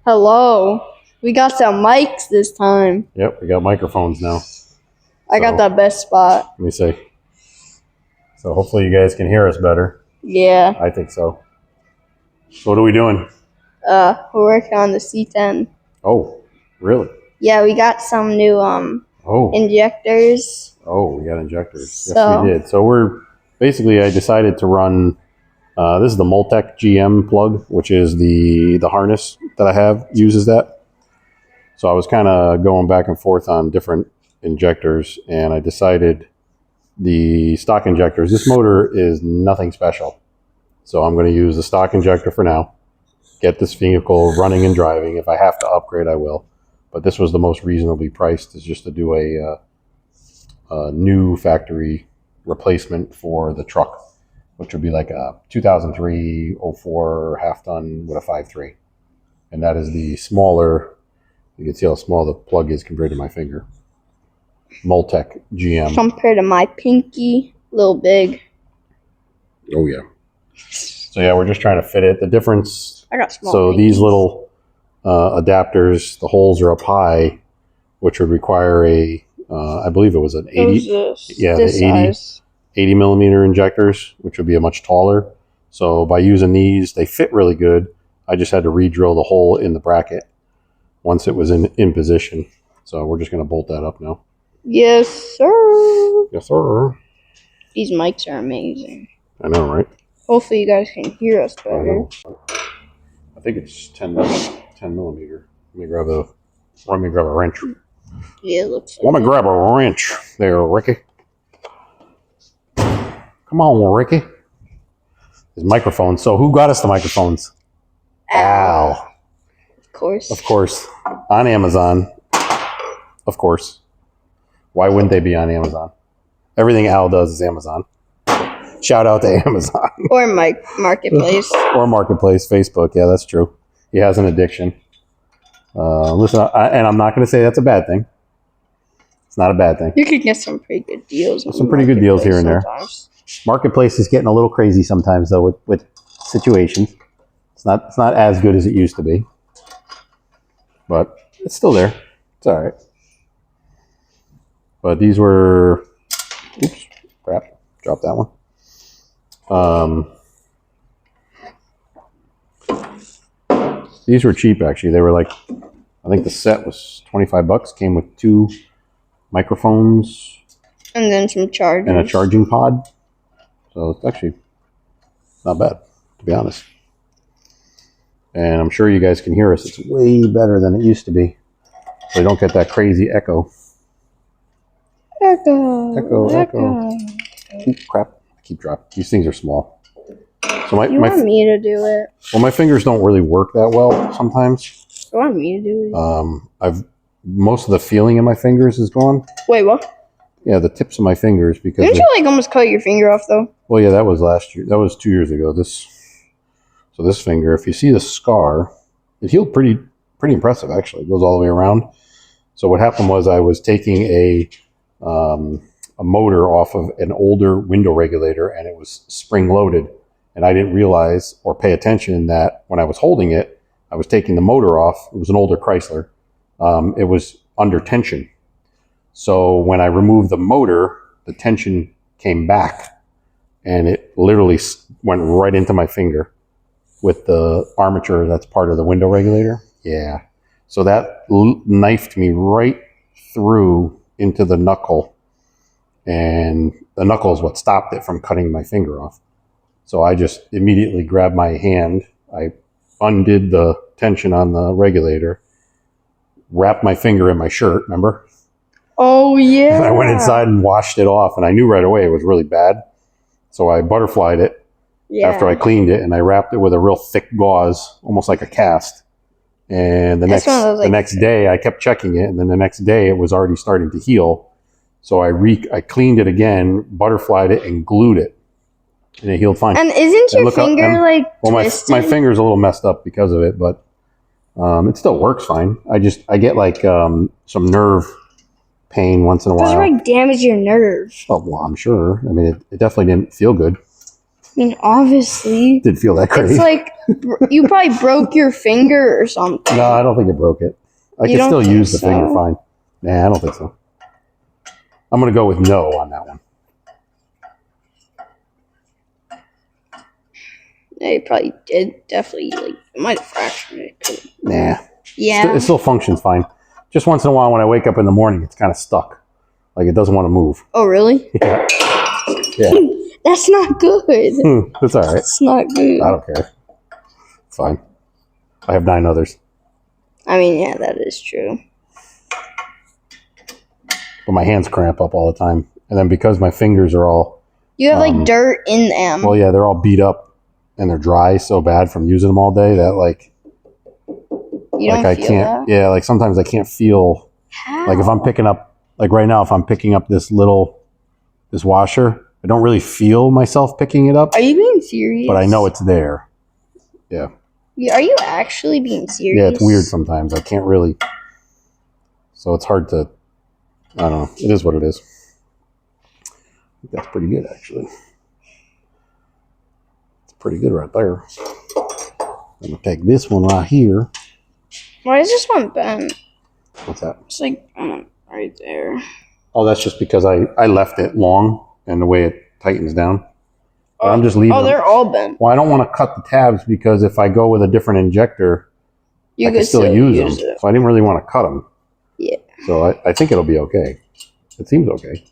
Hello. We got some mics this time. Yep, we got microphones now. I got the best spot. Let me see. So hopefully you guys can hear us better. Yeah. I think so. So what are we doing? We're working on the C10. Oh, really? Yeah, we got some new injectors. Oh, we got injectors. So, yes, we did. So I decided to run, this is the Multec GM plug, which is the harness that I have uses that. So I was kind of going back and forth on different injectors, and I decided the stock injectors, this motor is nothing special. So I'm going to use the stock injector for now, get this vehicle running and driving. If I have to upgrade, I will. But this was the most reasonably priced, is just to do a new factory replacement for the truck, which would be like a 2003 04 half ton with a 5.3. And that is the smaller, you can see how small the plug is compared to my finger. Multec GM. Compared to my pinky, a little big. Oh yeah. So yeah, we're just trying to fit it. The difference, I got small. So pinkies. These little adapters, the holes are up high, which would require a, I believe it was an 80, the 80 millimeter injectors, which would be a much taller. So by using these, they fit really good. I just had to re-drill the hole in the bracket once it was in position. So we're just going to bolt that up now. Yes, sir. Yes, sir. These mics are amazing. I know, right? Hopefully you guys can hear us better. I think it's 10 millimeter. Let me grab a wrench. Yeah, it looks like Let me grab a wrench there, Ricky. Come on, Ricky. His microphones. So who got us the microphones? Al. Of course. Of course. On Amazon. Of course. Why wouldn't they be on Amazon? Everything Al does is Amazon. Shout out to Amazon. Or Marketplace. Or Marketplace, Facebook. Yeah, that's true. He has an addiction. Listen, and I'm not going to say that's a bad thing. It's not a bad thing. You could get some pretty good deals. Some pretty good deals here and there. Marketplace is getting a little crazy sometimes, though, with situations. It's not as good as it used to be, but it's still there. It's all right. But these were, oops, crap, dropped that one. These were cheap, actually. They were like, I think the set was $25. Came with 2 microphones and then some chargers and a charging pod. So it's actually not bad, to be honest. And I'm sure you guys can hear us. It's way better than it used to be. So you don't get that crazy echo. Echo. Ooh, crap. I keep dropping. These things are small. So you want me to do it? Well, my fingers don't really work that well sometimes. You want me to do it? Most of the feeling in my fingers is gone. Wait, what? Yeah, the tips of my fingers, because didn't you like almost cut your finger off though? Well, yeah, that was last year. That was 2 years ago. So this finger, if you see the scar, it healed pretty impressive actually. It goes all the way around. So what happened was I was taking a motor off of an older window regulator, and it was spring loaded, and I didn't realize or pay attention that when I was holding it, I was taking the motor off. It was an older Chrysler. It was under tension. So when I removed the motor, the tension came back, and it literally went right into my finger with the armature that's part of the window regulator. Yeah. So that knifed me right through into the knuckle, and the knuckle is what stopped it from cutting my finger off. So I just immediately grabbed my hand. I undid the tension on the regulator, wrapped my finger in my shirt, remember? Oh, yeah. And I went inside and washed it off, and I knew right away it was really bad. So I butterflied it after I cleaned it, and I wrapped it with a real thick gauze, almost like a cast. And the next day, I kept checking it, and then the next day, it was already starting to heal. So I cleaned it again, butterflied it, and glued it, and it healed fine. And isn't your finger twisted? My finger's a little messed up because of it, but it still works fine. I get like some nerve pain once in a while. Does it like damage your nerve? Oh, well, I'm sure. I mean, it definitely didn't feel good. mean, obviously. Didn't feel that great. It's like you probably broke your finger or something. No, I don't think it broke it. I can still use the finger fine. Nah, I don't think so. I'm going to go with no on that one. Yeah, you probably did. Definitely, like, it might have fractured it. Nah. Yeah. It still functions fine. Just once in a while when I wake up in the morning, it's kind of stuck. Like it doesn't want to move. Oh, really? Yeah. Yeah. That's not good. That's all right. It's not good. I don't care. It's fine. I have 9 others. I mean, yeah, that is true. But my hands cramp up all the time. And then because my fingers are all... You have, like, dirt in them. Well, yeah, they're all beat up and they're dry so bad from using them all day that, like... You don't feel that? Yeah, like sometimes I can't feel... How? Like if I'm picking up... Like right now, if I'm picking up this washer, I don't really feel myself picking it up. Are you being serious? But I know it's there. Yeah. Are you actually being serious? Yeah, it's weird sometimes. I can't really... So it's hard to... I don't know. It is what it is. I think that's pretty good, actually. It's pretty good right there. I'm going to take this one right here. Why is this one bent? What's that? It's like right there. Oh, that's just because I left it long and the way it tightens down. But I'm just leaving them. They're all bent. Well, I don't want to cut the tabs because if I go with a different injector, I can still use them. So I didn't really want to cut them. Yeah. So I think it'll be okay. It seems okay.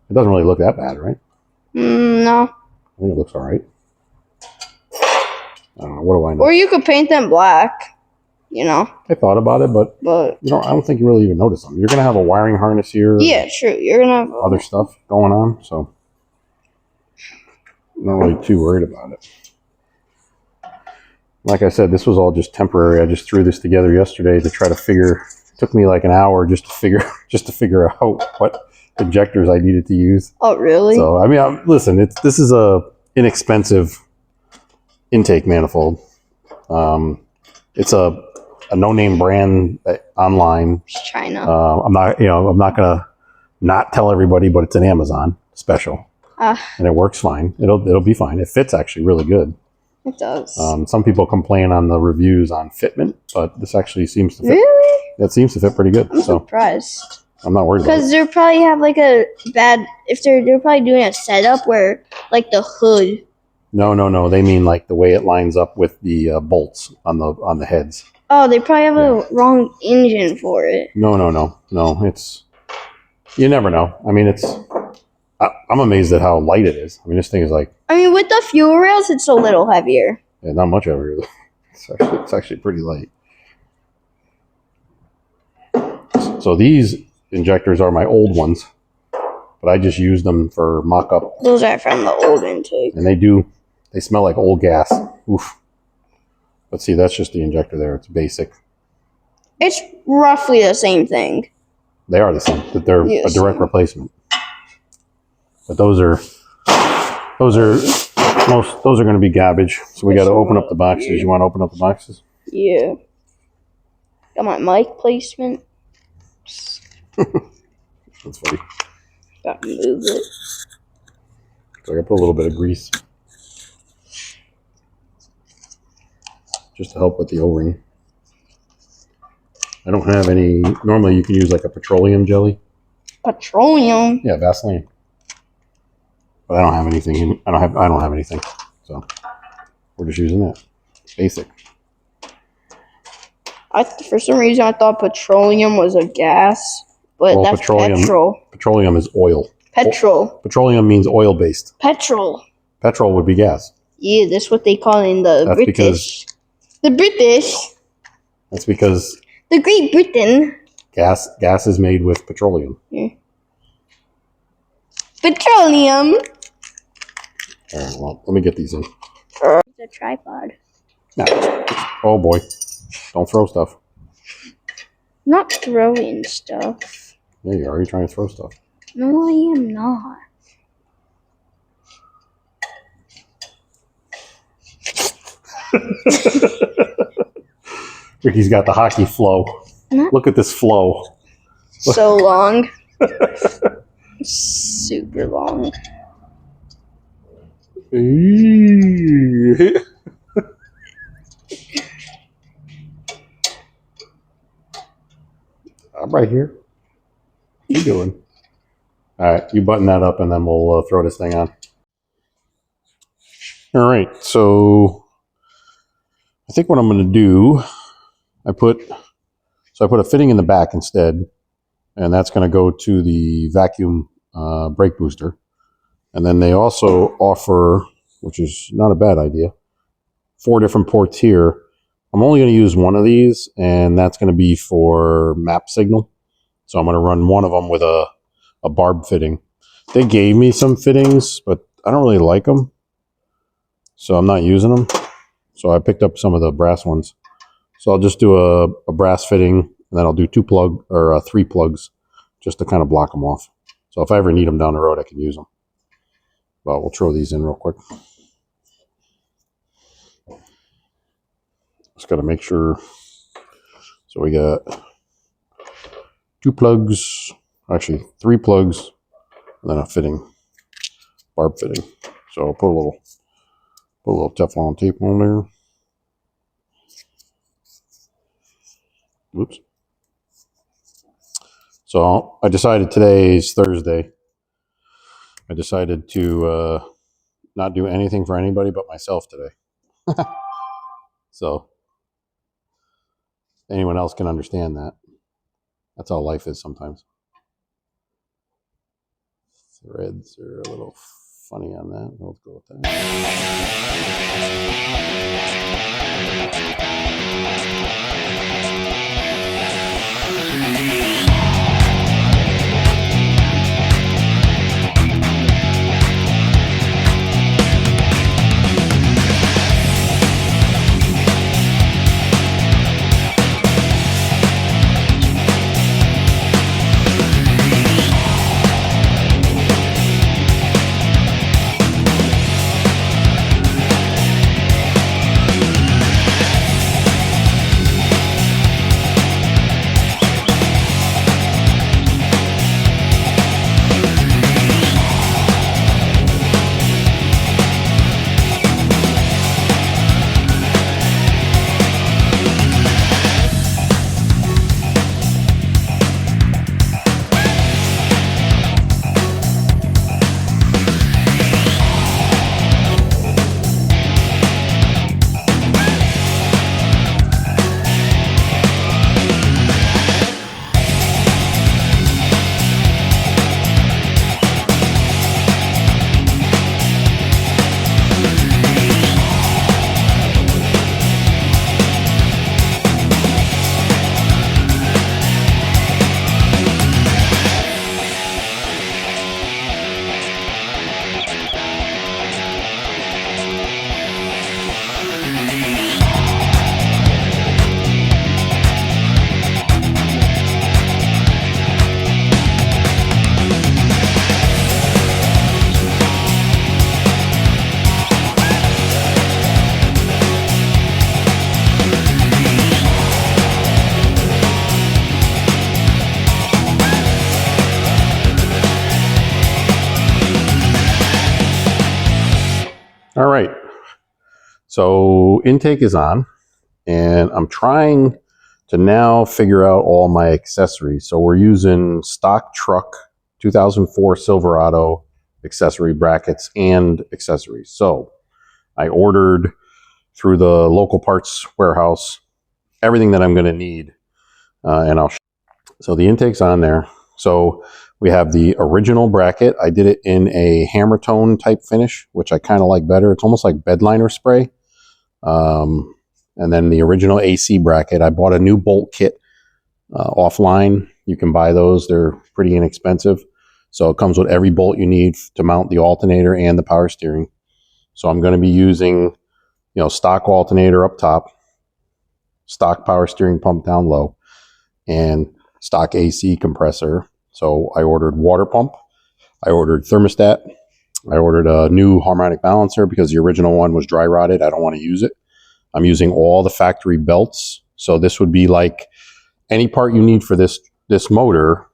It doesn't really look that bad, right? No. I think it looks all right. I don't know. What do I know? Or you could paint them black. You know. I thought about it, but I don't think you really even notice them. You're gonna have a wiring harness here. Yeah, true. You're gonna have other stuff going on, so I'm not really too worried about it. Like I said, this was all just temporary. I just threw this together yesterday to try to figure. It took me like an hour just to figure out what injectors I needed to use. Oh, really? So I mean, listen, this is a inexpensive intake manifold. It's a no-name brand online. China. I'm not gonna not tell everybody, but it's an Amazon special, and it works fine. It'll be fine. It fits actually really good. It does. Some people complain on the reviews on fitment, but this actually seems to fit. Really? It seems to fit pretty good. I'm surprised. I'm not worried about it. Because they probably have like a bad. If they're probably doing a setup where like the hood. No. They mean like the way it lines up with the bolts on the heads. Oh, they probably have a wrong engine for it. No. It's, you never know. I mean, I'm amazed at how light it is. I mean, this thing is like. I mean, with the fuel rails, it's a little heavier. Yeah, not much heavier. It's actually pretty light. So these injectors are my old ones, but I just use them for mock-up. Those are from the old intake. And they smell like old gas. Oof. Let's see, that's just the injector there. It's basic. It's roughly the same thing. They are the same, but they're a direct replacement. But those are going to be garbage. So we got to open up the boxes. You want to open up the boxes? Yeah. Got my mic placement. That's funny. Got to move it. So I got to put a little bit of grease. Just to help with the O-ring. I don't have any. Normally you can use like a petroleum jelly. Petroleum? Yeah, Vaseline. But I don't have anything. I don't have anything. So we're just using that. Basic. For some reason I thought petroleum was a gas, but that's petrol. Petroleum is oil. Petroleum means oil based. Petrol would be gas. Yeah, that's what they call in the British. That's because the Great Britain. Gas is made with petroleum. Yeah. Petroleum. All right, well, let me get these in. It's a tripod. No. Oh boy. Don't throw stuff. Not throwing stuff. Yeah, you are. You're trying to throw stuff. No, I am not. Ricky's got the hockey flow. Look at this flow. So long. Super long. I'm right here. What you doing? All right, you button that up, and then we'll throw this thing on. All right, so I think what I'm going to do, I put a fitting in the back instead, and that's going to go to the vacuum brake booster. And then they also offer, which is not a bad idea, 4 different ports here. I'm only going to use one of these, and that's going to be for map signal. So I'm going to run one of them with a barb fitting. They gave me some fittings, but I don't really like them, so I'm not using them. So I picked up some of the brass ones. So I'll just do a brass fitting, and then I'll do 3 plugs just to kind of block them off. So if I ever need them down the road, I can use them. But we'll throw these in real quick. Just got to make sure. So we got 2 plugs, actually 3 plugs, and then a fitting, barb fitting. So I'll put a little Teflon tape on there. Oops. So I decided today's Thursday. I decided to not do anything for anybody but myself today. So anyone else can understand that. That's how life is sometimes. Threads are a little funny on that. Let's go with that. All right, so intake is on, and I'm trying to now figure out all my accessories. So we're using stock truck 2004 Silverado accessory brackets and accessories. So I ordered through the local parts warehouse everything that I'm going to need, and so the intake's on there. So we have the original bracket. I did it in a hammer tone type finish, which I kind of like better. It's almost like bed liner spray. And then the original AC bracket. I bought a new bolt kit offline. You can buy those. They're pretty inexpensive. So it comes with every bolt you need to mount the alternator and the power steering. So I'm going to be using, stock alternator up top, stock power steering pump down low, and stock AC compressor. So I ordered water pump, I ordered thermostat, I ordered a new harmonic balancer because the original one was dry rotted. I don't want to use it. I'm using all the factory belts. So this would be like any part you need for this motor,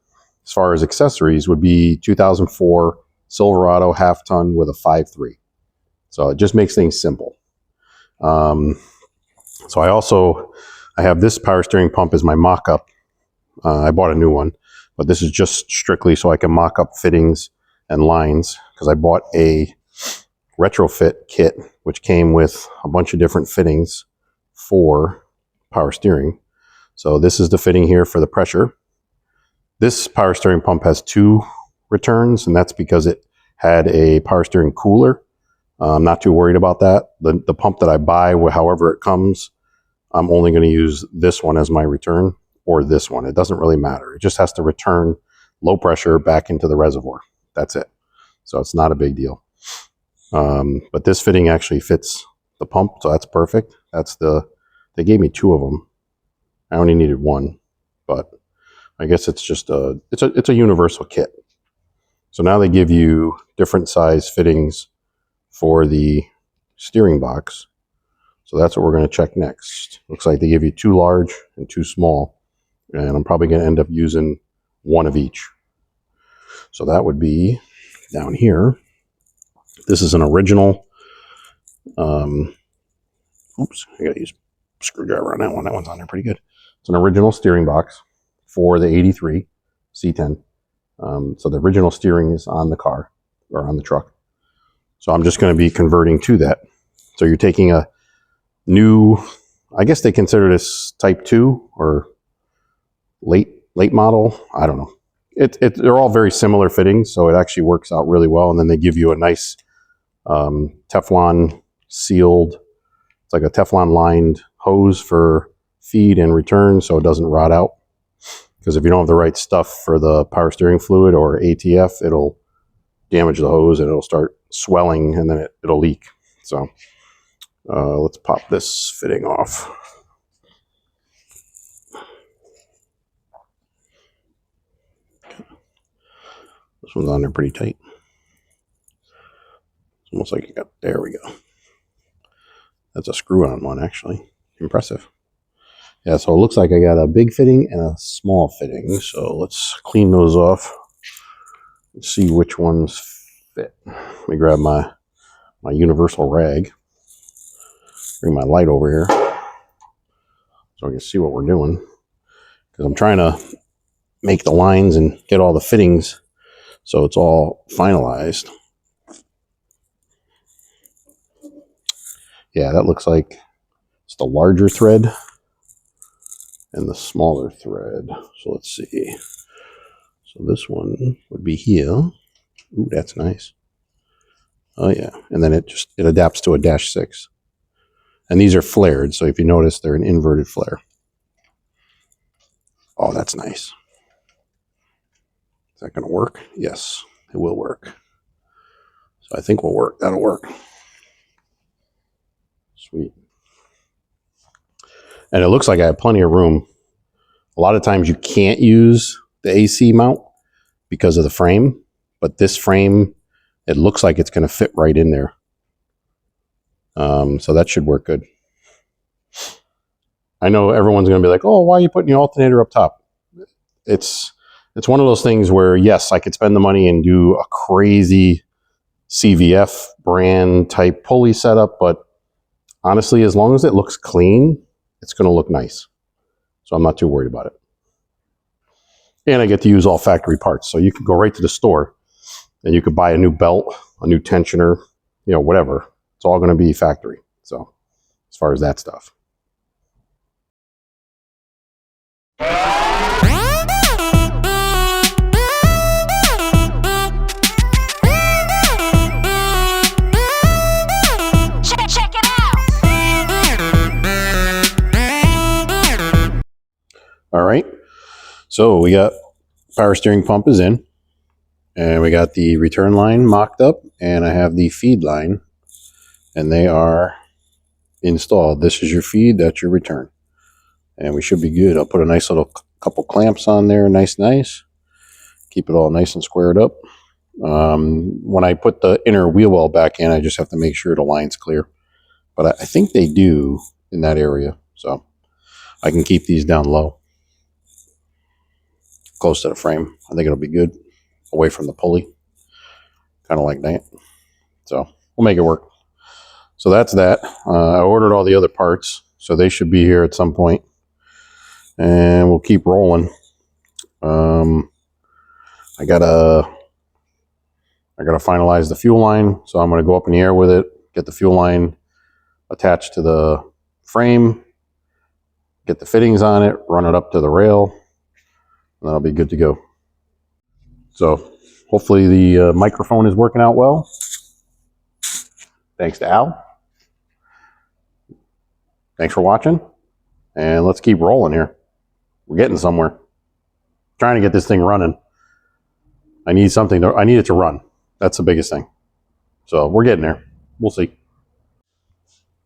as far as accessories, would be 2004 Silverado half ton with a 5.3. So it just makes things simple. So I have this power steering pump as my mock-up. I bought a new one, but this is just strictly so I can mock up fittings and lines, because I bought a retrofit kit which came with a bunch of different fittings for power steering. So this is the fitting here for the pressure. This power steering pump has 2 returns, and that's because it had a power steering cooler. I'm not too worried about that. The pump that I buy, however it comes, I'm only going to use this one as my return, or this one. It doesn't really matter. It just has to return low pressure back into the reservoir. That's it. So it's not a big deal. But this fitting actually fits the pump, so that's perfect. They gave me 2 of them. I only needed 1, but I guess it's just it's a universal kit. So now they give you different size fittings for the steering box. So that's what we're going to check next. Looks like they give you 2 large and 2 small, and I'm probably going to end up using 1 of each. So that would be down here. This is an original. Oops, I got to use a screwdriver on that one. That one's on there pretty good. It's an original steering box for the 83 C10. So the original steering is on the car, or on the truck. So I'm just going to be converting to that. So you're taking a new, I guess they consider this type 2 or late model. I don't know. They're all very similar fittings, so it actually works out really well. And then they give you a nice Teflon sealed, it's like a Teflon lined hose for feed and return, so it doesn't rot out. Because if you don't have the right stuff for the power steering fluid or ATF, it'll damage the hose and it'll start swelling, and then it'll leak. So let's pop this fitting off. This one's on there pretty tight. It's almost like you got, there we go. That's a screw-on one, actually. Impressive. Yeah, so it looks like I got a big fitting and a small fitting. So let's clean those off and see which ones fit. Let me grab my universal rag. Bring my light over here so I can see what we're doing. Because I'm trying to make the lines and get all the fittings so it's all finalized. Yeah, that looks like it's the larger thread and the smaller thread. So let's see. So this one would be here. Ooh, that's nice. Oh yeah, and then it adapts to a -6. And these are flared, so if you notice, they're an inverted flare. Oh, that's nice. Is that going to work? Yes, it will work. So I think we'll work. That'll work. Sweet. And it looks like I have plenty of room. A lot of times you can't use the AC mount because of the frame, but this frame, it looks like it's going to fit right in there. So that should work good. I know everyone's going to be like, oh, why are you putting the alternator up top? It's one of those things where, yes, I could spend the money and do a crazy CVF brand type pulley setup, but honestly, as long as it looks clean, it's going to look nice. So I'm not too worried about it. And I get to use all factory parts. So you can go right to the store and you could buy a new belt, a new tensioner, you know, whatever. It's all going to be factory. So as far as that stuff. Check it out. All right. So we got power steering pump is in, and we got the return line mocked up, and I have the feed line, and they are installed. This is your feed, that's your return. And we should be good. I'll put a nice little couple clamps on there, nice. Keep it all nice and squared up. When I put the inner wheel well back in, I just have to make sure the line's clear. But I think they do in that area. So I can keep these down low, close to the frame. I think it'll be good, away from the pulley. Kind of like that. So we'll make it work. So that's that. I ordered all the other parts, so they should be here at some point, and we'll keep rolling. I gotta finalize the fuel line, so I'm gonna go up in the air with it, get the fuel line attached to the frame, get the fittings on it, run it up to the rail, and that'll be good to go. So hopefully the microphone is working out well. Thanks to Al. Thanks for watching, and let's keep rolling here. We're getting somewhere. Trying to get this thing running. I need it to run. That's the biggest thing. So we're getting there. We'll see.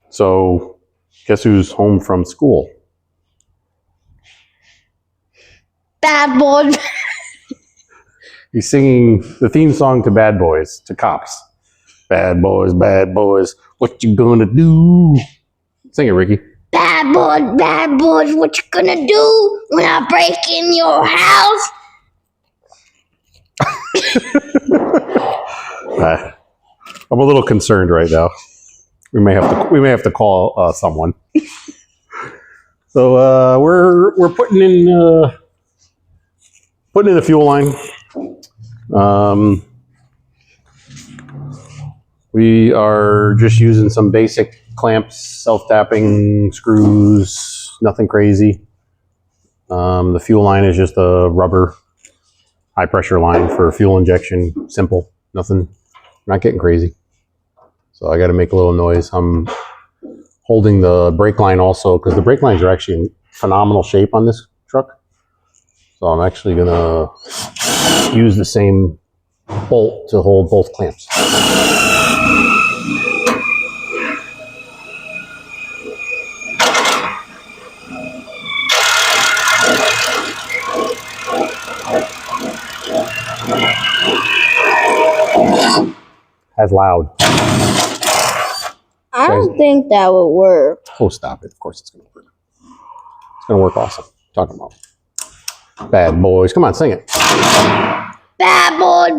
So guess who's home from school? Bad boy. He's singing the theme song to Bad Boys, to Cops. Bad boys, what you gonna do? Sing it, Ricky. Bad boys, what you gonna do when I break in your house? I'm a little concerned right now. We may have to call someone. So we're putting in a fuel line. We are just using some basic clamps, self-tapping screws, nothing crazy. The fuel line is just a rubber high pressure line for fuel injection. Simple, nothing, not getting crazy. So I got to make a little noise. I'm holding the brake line also because the brake lines are actually in phenomenal shape on this truck. So I'm actually gonna use the same bolt to hold both clamps. That's loud. I don't think that would work. Oh, stop it. Of course it's going to work. It's going to work awesome. Talking about Bad Boys. Come on, sing it. Bad boy,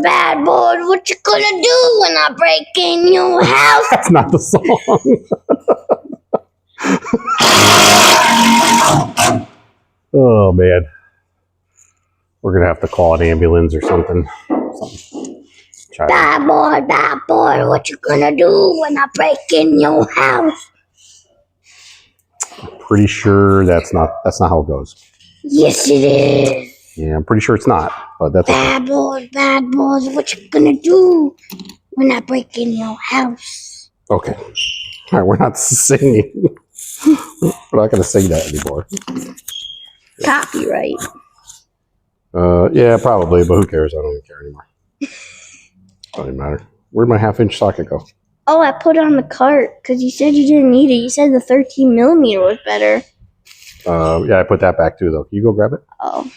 what you gonna do when I break in your house? That's not the song. Oh, man. We're going to have to call an ambulance or something. Bad boy, what you gonna do when I break in your house? Pretty sure that's not how it goes. Yes, it is. Yeah, I'm pretty sure it's not, but that's okay. Bad boys, what you gonna do when I break in your house? Okay. All right, we're not singing. We're not going to sing that anymore. Copyright. Yeah, probably, but who cares? I don't even care anymore. Doesn't even matter. Where'd my 1/2-inch socket go? Oh, I put it on the cart because you said you didn't need it. You said the 13 millimeter was better. Yeah, I put that back too, though. Can you go grab it? Oh.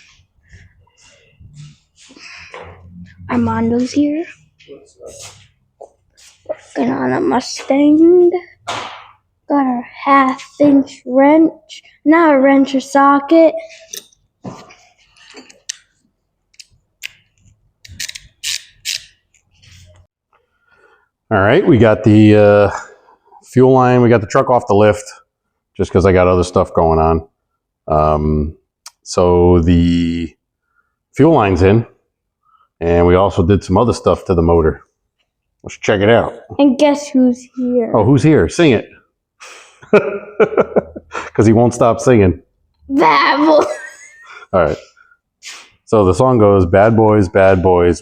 Armando's here. Working on a Mustang. Got a 1/2-inch wrench. Not a wrench, a socket. All right, we got the fuel line. We got the truck off the lift just because I got other stuff going on. So the fuel line's in, and we also did some other stuff to the motor. Let's check it out. And guess who's here? Oh, who's here? Sing it. Because he won't stop singing. Babble. All right. So the song goes, Bad boys,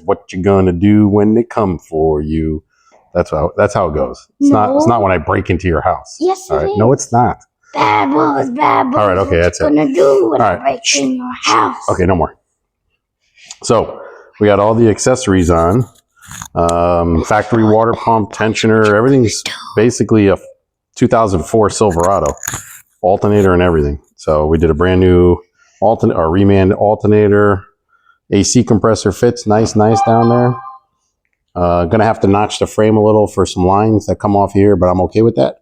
what you gonna do when they come for you? That's how it goes. It's not when I break into your house. Yes, All right. it is. No, it's not. Bad boys. All right, okay, that's it. What you gonna do when All I right. break in your house? Okay, no more. So we got all the accessories on. Factory water pump, tensioner, everything's basically a 2004 Silverado. Alternator and everything. So we did a brand new reman alternator. AC compressor fits nice down there. Gonna have to notch the frame a little for some lines that come off here, but I'm okay with that.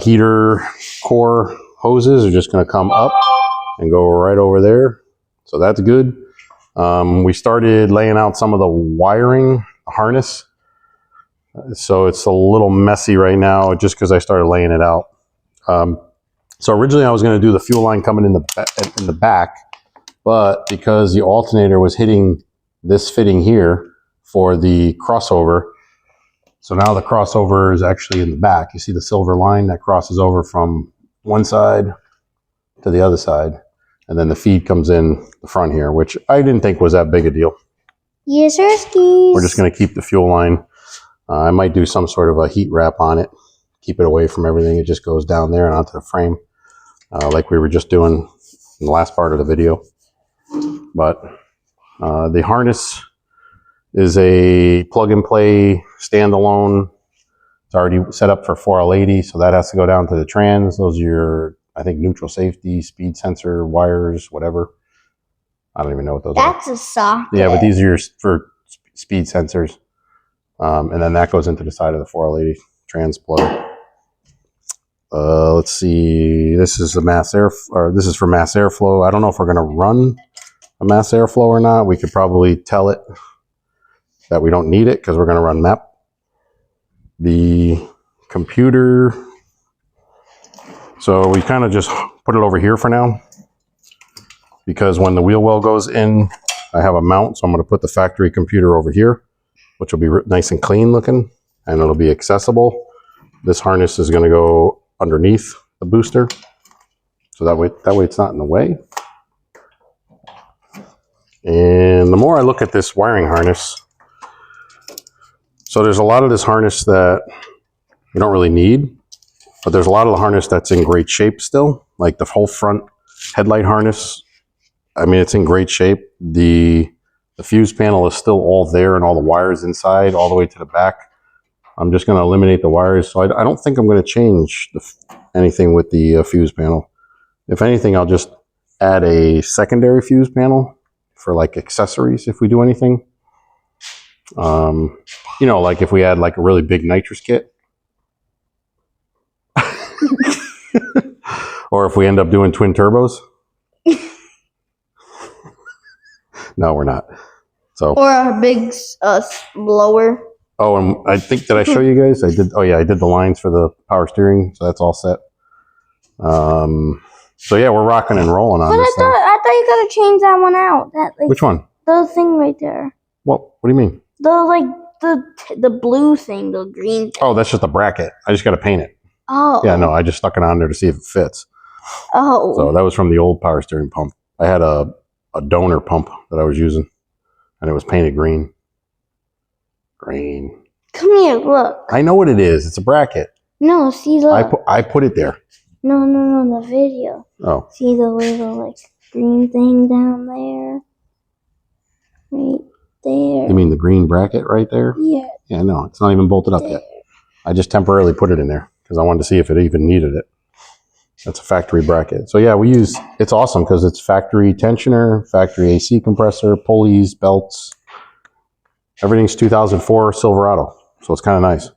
Heater core hoses are just gonna come up and go right over there. So that's good. We started laying out some of the wiring harness. So it's a little messy right now just because I started laying it out. So originally I was going to do the fuel line coming in the back, but because the alternator was hitting this fitting here for the crossover, so now the crossover is actually in the back. You see the silver line that crosses over from one side to the other side, and then the feed comes in the front here, which I didn't think was that big a deal. Yes, sir, skis. We're just going to keep the fuel line. I might do some sort of a heat wrap on it, keep it away from everything. It just goes down there and onto the frame, like we were just doing in the last part of the video. But the harness is a plug-and-play standalone. It's already set up for 4L80, so that has to go down to the trans. Those are your, I think, neutral safety, speed sensor, wires, whatever. I don't even know what those are. That's a socket. Yeah, but these are your for speed sensors. And then that goes into the side of the 4L80 trans plug. Let's see. This is the mass air, or this is for mass airflow. I don't know if we're going to run a mass airflow or not. We could probably tell it that we don't need it because we're going to run MEP. The computer. So we kind of just put it over here for now, because when the wheel well goes in, I have a mount. So I'm going to put the factory computer over here, which will be nice and clean looking, and it'll be accessible. This harness is going to go underneath the booster, so that way it's not in the way. And the more I look at this wiring harness, so there's a lot of this harness that you don't really need, but there's a lot of the harness that's in great shape still, like the whole front headlight harness. I mean, it's in great shape. The fuse panel is still all there and all the wires inside all the way to the back. I'm just going to eliminate the wires. So I don't think I'm going to change anything with the fuse panel. If anything, I'll just add a secondary fuse panel for like accessories if we do anything. You know, like if we add like a really big nitrous kit. Or if we end up doing twin turbos. No, we're not. So. Or a big blower. Oh, and I think, did I show you guys? I did. Oh yeah, I did the lines for the power steering, so that's all set. So yeah, we're rocking and rolling on this thing. I thought you gotta change that one out. Which one? The thing right there. What do you mean? The blue thing, the green thing. Oh, that's just a bracket. I just got to paint it. Oh. Yeah, no, I just stuck it on there to see if it fits. Oh. So that was from the old power steering pump. I had a donor pump that I was using, and it was painted green. Green. Come here, look. I know what it is. It's a bracket. No, see, look. I put it there. No, the video. Oh. See the little, like, green thing down there? Right there. You mean the green bracket right there? Yeah. Yeah, no, it's not even bolted up yet. I just temporarily put it in there because I wanted to see if it even needed it. That's a factory bracket. So yeah, it's awesome because it's factory tensioner, factory AC compressor, pulleys, belts. Everything's 2004 Silverado, so it's kind of nice.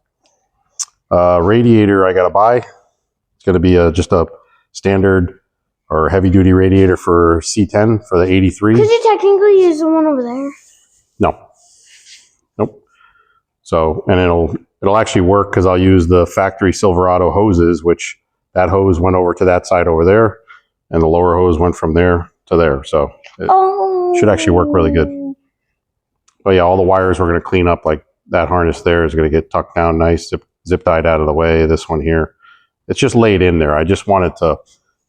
Radiator I got to buy. It's going to be just a standard or heavy-duty radiator for C10 for the 83. Could you technically use the one over there? No. Nope. So, and it'll actually work because I'll use the factory Silverado hoses, which that hose went over to that side over there, and the lower hose went from there to there. So it should actually work really good. But yeah, all the wires we're going to clean up, like that harness there is going to get tucked down nice, zip tied out of the way. This one here, it's just laid in there. I just wanted to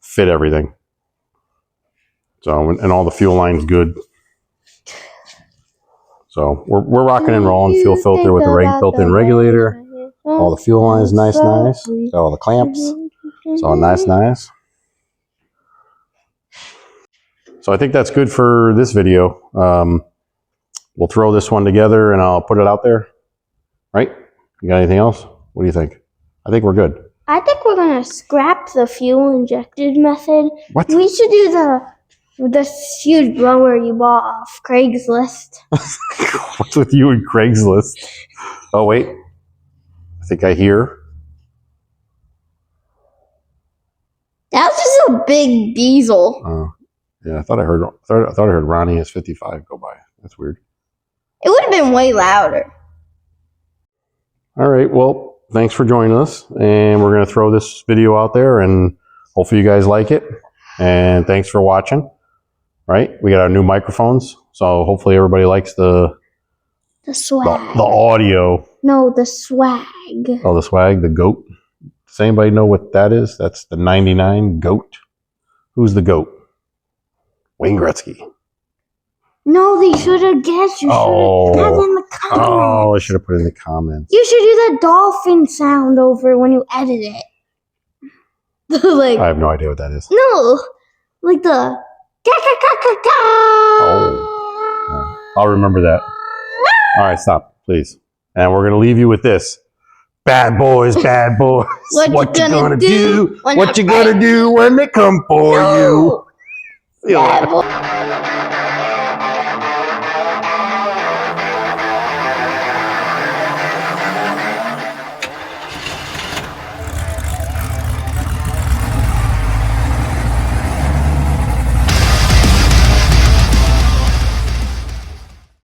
fit everything. So, and all the fuel line's good. So we're rocking and rolling. Fuel filter with the built-in regulator. All the fuel lines, nice. Got all the clamps. So nice. So I think that's good for this video. We'll throw this one together and I'll put it out there. Right? You got anything else? What do you think? I think we're good. I think we're gonna scrap the fuel injected method. What? We should do this huge blower you bought off Craigslist. What's with you and Craigslist? Oh wait, I think I hear. That was just a big diesel. Oh, yeah. I thought I heard Ronnie has 55 go by. That's weird. It would have been way louder. All right. Well, thanks for joining us. And we're going to throw this video out there and hopefully you guys like it. And thanks for watching. Right? We got our new microphones. So hopefully everybody likes the swag. the audio. No, the swag. Oh, the swag, the goat. Does anybody know what that is? That's the 99 goat. Who's the goat? Wayne Gretzky. No, they should have guessed. You should have had in the comments. Oh, I should have put it in the comments. You should do the dolphin sound over when you edit it. Like, I have no idea what that is. no, like the Oh. I'll remember that. All right, stop, please. And we're going to leave you with this. Bad boys, bad boys. What you gonna do? What you gonna do when they come for you? Bad boy.